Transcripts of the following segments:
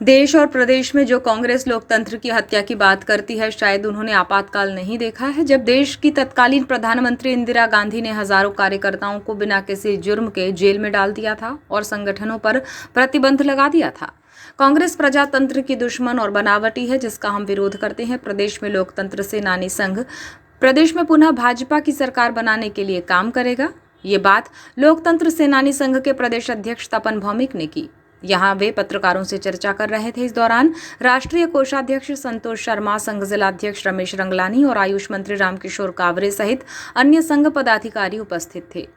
देश और प्रदेश में जो कांग्रेस लोकतंत्र की हत्या की बात करती है, शायद उन्होंने आपातकाल नहीं देखा है, जब देश की तत्कालीन प्रधानमंत्री इंदिरा गांधी ने हजारों कार्यकर्ताओं को बिना किसी जुर्म के जेल में डाल दिया था और संगठनों पर प्रतिबंध लगा दिया था। कांग्रेस प्रजातंत्र की दुश्मन और बनावटी है, जिसका हम विरोध करते हैं। प्रदेश में लोकतंत्र सेनानी संघ प्रदेश में पुनः भाजपा की सरकार बनाने के लिए काम करेगा। ये बात लोकतंत्र सेनानी संघ के प्रदेश अध्यक्ष तपन भौमिक ने की। यहाँ वे पत्रकारों से चर्चा कर रहे थे। इस दौरान राष्ट्रीय कोषाध्यक्ष संतोष शर्मा, संघ जिलाध्यक्ष रमेश रंगलानी और आयुष मंत्री रामकिशोर कावरे सहित अन्य संघ पदाधिकारी उपस्थित थे।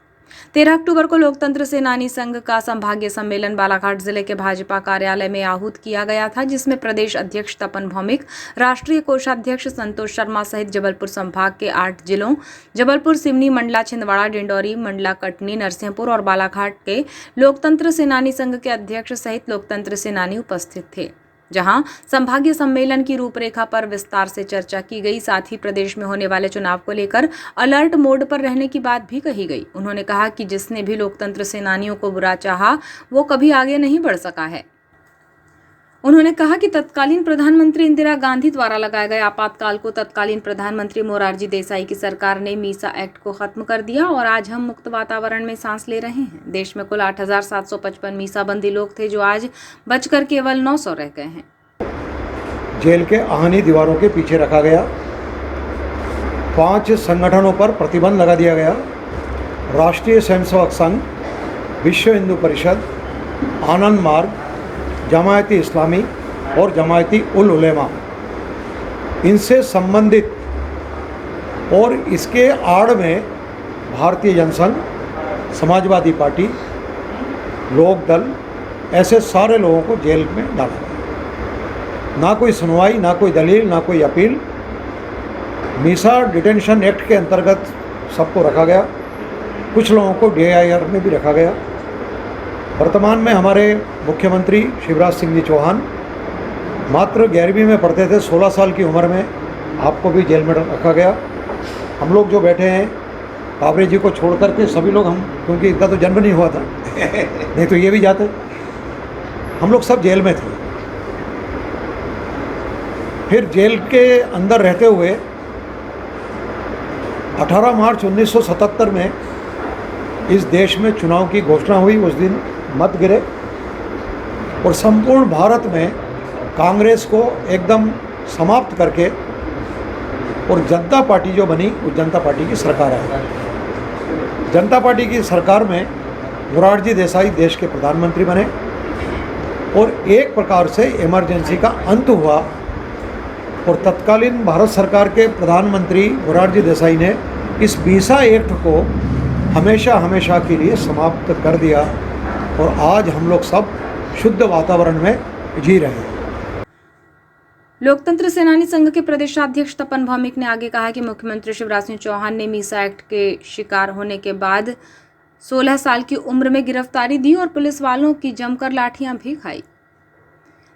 13 अक्टूबर को लोकतंत्र सेनानी संघ का संभागीय सम्मेलन बालाघाट जिले के भाजपा कार्यालय में आहूत किया गया था, जिसमें प्रदेश अध्यक्ष तपन भौमिक, राष्ट्रीय कोषाध्यक्ष संतोष शर्मा सहित जबलपुर संभाग के 8 जिलों जबलपुर, सिवनी, मंडला, छिंदवाड़ा, डिंडौरी, मंडला, कटनी, नरसिंहपुर और बालाघाट के लोकतंत्र सेनानी संघ के अध्यक्ष सहित लोकतंत्र सेनानी उपस्थित थे, जहां संभागीय सम्मेलन की रूपरेखा पर विस्तार से चर्चा की गई। साथ ही प्रदेश में होने वाले चुनाव को लेकर अलर्ट मोड पर रहने की बात भी कही गई। उन्होंने कहा कि जिसने भी लोकतंत्र सेनानियों को बुरा चाहा, वो कभी आगे नहीं बढ़ सका है। उन्होंने कहा कि तत्कालीन प्रधानमंत्री इंदिरा गांधी द्वारा लगाए गए आपातकाल को तत्कालीन प्रधानमंत्री मोरारजी देसाई की सरकार ने मीसा एक्ट को खत्म कर दिया और आज हम मुक्त वातावरण में सांस ले रहे हैं। देश में कुल 8,755 मीसाबंदी लोग थे, जो आज बचकर केवल 900 रह गए हैं। जेल के आहनी दीवारों के पीछे रखा गया। 5 संगठनों पर प्रतिबंध लगा दिया गया। राष्ट्रीय स्वयंसेवक संघ, विश्व हिंदू परिषद, आनंद मार्ग, जमायती इस्लामी और जमायती उल उलेमा, इनसे संबंधित और इसके आड़ में भारतीय जनसंघ, समाजवादी पार्टी, लोक दल, ऐसे सारे लोगों को जेल में डाला गया। ना कोई सुनवाई, ना कोई दलील, ना कोई अपील। मीसा डिटेंशन एक्ट के अंतर्गत सबको रखा गया। कुछ लोगों को DIR में भी रखा गया। वर्तमान में हमारे मुख्यमंत्री शिवराज सिंह जी चौहान मात्र 11वीं में पढ़ते थे, 16 साल की उम्र में आपको भी जेल में रखा गया। हम लोग जो बैठे हैं, कावरे जी को छोड़ करके सभी लोग, हम, क्योंकि इनका तो जन्म नहीं हुआ था नहीं तो ये भी जाते, हम लोग सब जेल में थे। फिर जेल के अंदर रहते हुए 18 मार्च 1977 में इस देश में चुनाव की घोषणा हुई। उस दिन मत गिरे और संपूर्ण भारत में कांग्रेस को एकदम समाप्त करके और जनता पार्टी जो बनी, उस जनता पार्टी की सरकार आई। जनता पार्टी की सरकार में मोरारजी देसाई देश के प्रधानमंत्री बने और एक प्रकार से इमरजेंसी का अंत हुआ और तत्कालीन भारत सरकार के प्रधानमंत्री मोरारजी देसाई ने इस मीसा एक्ट को हमेशा हमेशा के लिए समाप्त कर दिया और आज हम लोग सब शुद्ध वातावरण में जी रहे हैं। लोकतंत्र सेनानी संघ के प्रदेशाध्यक्ष तपन भौमिक ने आगे कहा कि मुख्यमंत्री शिवराज सिंह चौहान ने मीसा एक्ट के शिकार होने के बाद 16 साल की उम्र में गिरफ्तारी दी और पुलिस वालों की जमकर लाठियां भी खाई।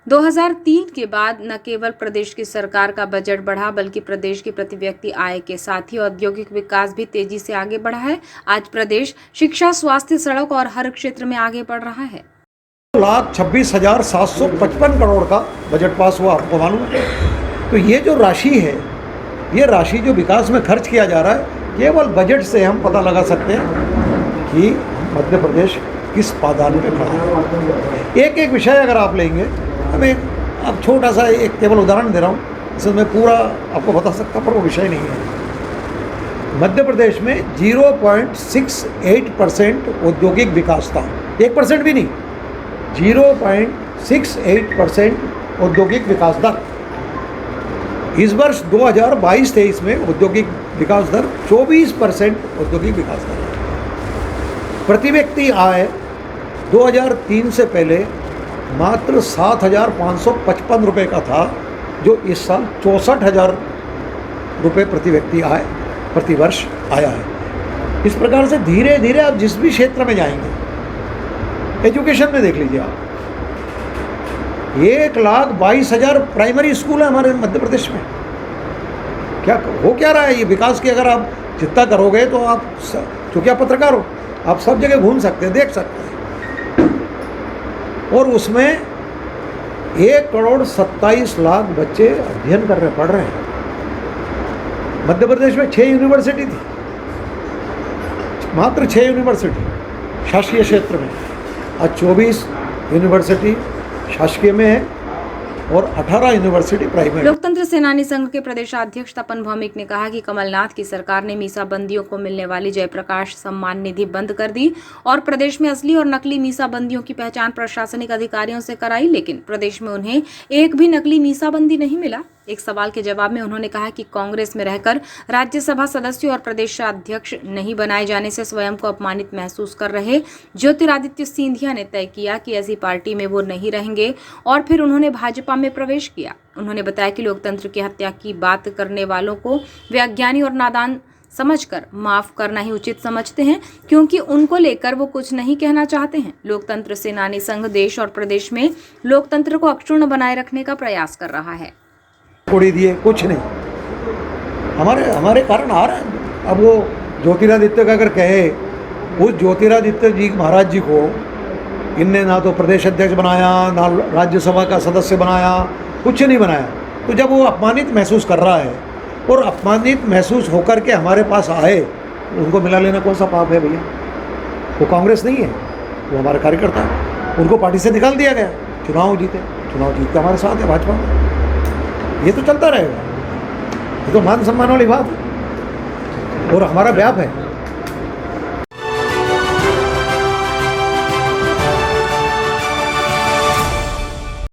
2003 के बाद न केवल प्रदेश की सरकार का बजट बढ़ा, बल्कि प्रदेश की प्रति व्यक्ति आय के साथ ही औद्योगिक विकास भी तेजी से आगे बढ़ा है। आज प्रदेश शिक्षा, स्वास्थ्य, सड़क और हर क्षेत्र में आगे बढ़ रहा है। 1,26,755 करोड़ का बजट पास हुआ, आपको मालूम है? तो ये जो राशि है, ये राशि जो विकास में खर्च किया जा रहा है, केवल बजट से हम पता लगा सकते हैं कि मध्य प्रदेश किस पायदान पे खड़ा है। एक एक विषय अगर आप लेंगे, मैं अब छोटा सा एक केवल उदाहरण दे रहा हूँ, इसमें मैं पूरा आपको बता सकता पर वो विषय नहीं है। मध्य प्रदेश में 0.68% औद्योगिक विकास था, 1% भी नहीं, 0.68% औद्योगिक विकास दर। इस वर्ष 2022-23 में औद्योगिक विकास दर 24% औद्योगिक विकास दर। प्रति व्यक्ति आय 2003 से पहले मात्र 7,555 रुपये का था, जो इस साल 64,000 रुपये प्रति व्यक्ति आय प्रति वर्ष आया है। इस प्रकार से धीरे धीरे आप जिस भी क्षेत्र में जाएंगे, एजुकेशन में देख लीजिए आप, 1,22,000 प्राइमरी स्कूल है हमारे मध्य प्रदेश में। क्या हो क्या रहा है ये विकास की? अगर आप चिंता करोगे तो आप, चूँकि आप पत्रकार हो, आप सब जगह घूम सकते हैं, देख सकते हैं। और उसमें 1,27,00,000 बच्चे अध्ययन कर रहे पढ़ रहे हैं। मध्य प्रदेश में 6 यूनिवर्सिटी थी, मात्र 6 यूनिवर्सिटी शासकीय क्षेत्र में। आज 24 यूनिवर्सिटी शासकीय में है और 18 यूनिवर्सिटी प्राइवेट। लोकतंत्र सेनानी संघ के प्रदेशाध्यक्ष तपन भौमिक ने कहा कि कमलनाथ की सरकार ने मीसाबंदियों को मिलने वाली जयप्रकाश सम्मान निधि बंद कर दी और प्रदेश में असली और नकली मीसाबंदियों की पहचान प्रशासनिक अधिकारियों से कराई, लेकिन प्रदेश में उन्हें एक भी नकली मीसाबंदी नहीं मिला। एक सवाल के जवाब में उन्होंने कहा कि कांग्रेस में रहकर राज्यसभा सदस्य और प्रदेशाध्यक्ष नहीं बनाए जाने से स्वयं को अपमानित महसूस कर रहे ज्योतिरादित्य सिंधिया ने तय किया कि ऐसी पार्टी में वो नहीं रहेंगे और फिर उन्होंने भाजपा में प्रवेश किया। उन्होंने बताया कि लोकतंत्र की हत्या की बात करने वालों को वे अज्ञानी और नादान समझकर माफ करना ही उचित समझते हैं, क्योंकि उनको लेकर वो कुछ नहीं कहना चाहते हैं। लोकतंत्र सेनानी संघ देश और प्रदेश में लोकतंत्र को अक्षुण्ण बनाए रखने का प्रयास कर रहा है। कोड़ी दिए कुछ नहीं, हमारे कारण आ रहे हैं। अब वो ज्योतिरादित्य का अगर कहे, उस ज्योतिरादित्य जी महाराज जी को इनने ना तो प्रदेश अध्यक्ष बनाया, ना राज्यसभा का सदस्य बनाया, कुछ नहीं बनाया। तो जब वो अपमानित महसूस कर रहा है और अपमानित महसूस होकर के हमारे पास आए, उनको मिला लेना कौन सा पाप है भैया? वो कांग्रेस नहीं है, वो हमारे कार्यकर्ता है। उनको पार्टी से निकाल दिया गया, चुनाव जीत के हमारे साथ है भाजपा में। ये तो चलता रहेगा, ये तो मान सम्मान वाली बात है और हमारा व्याप है।